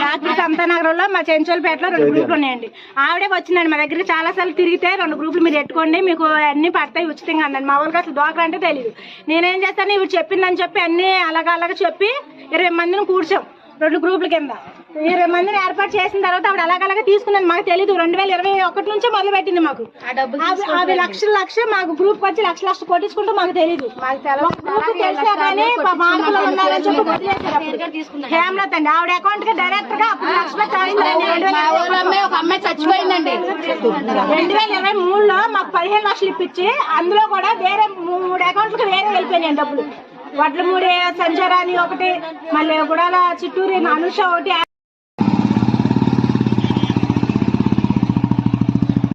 రాత్రి సంతానగరంలో మా చెంచోలపేటలో 2 గ్రూపులు ఉన్నాయండి. ఆవిడే వచ్చిందండి మా దగ్గర చాలా సార్లు తిరిగితే 2 గ్రూపులు మీరు పెట్టుకోండి మీకు అన్ని పడతాయి ఉచితంగా అన్నాను. మా వాళ్ళకి అసలు డోక్రా అంటే తెలియదు. నేనేం చేస్తాను ఇవి చెప్పిందని చెప్పి అన్ని అలాగా చెప్పి 20 మందిని కూర్చోం 2 గ్రూపుల కింద 20 మందిని ఏర్పాటు చేసిన తర్వాత ఆవిడ అలాగలాగా తీసుకున్నాను. మాకు తెలియదు 2021 నుంచే మొదలు పెట్టింది. మాకు అవి లక్షలు మాకు గ్రూప్ వచ్చి లక్ష కొట్టించుకుంటూ మాకు తెలియదు. తెలిసా కానీ మార్పులు ఉన్నారని చెప్పి హేమలత అండి ఆవిడ అకౌంట్ కి డైరెక్ట్ గా అప్పుడు అమ్మాయి చచ్చిపోయిందండి. 2023లో మాకు 15 లక్షలు ఇప్పించి అందులో కూడా వేరే 3 అకౌంట్లకు వేరే వెళ్ళిపోయినాయి డబ్బులు. వడ్లమూడి సంచారాన్ని ఒకటి, మళ్ళీ గుడాల చిట్టూరి అనుష ఒకటి.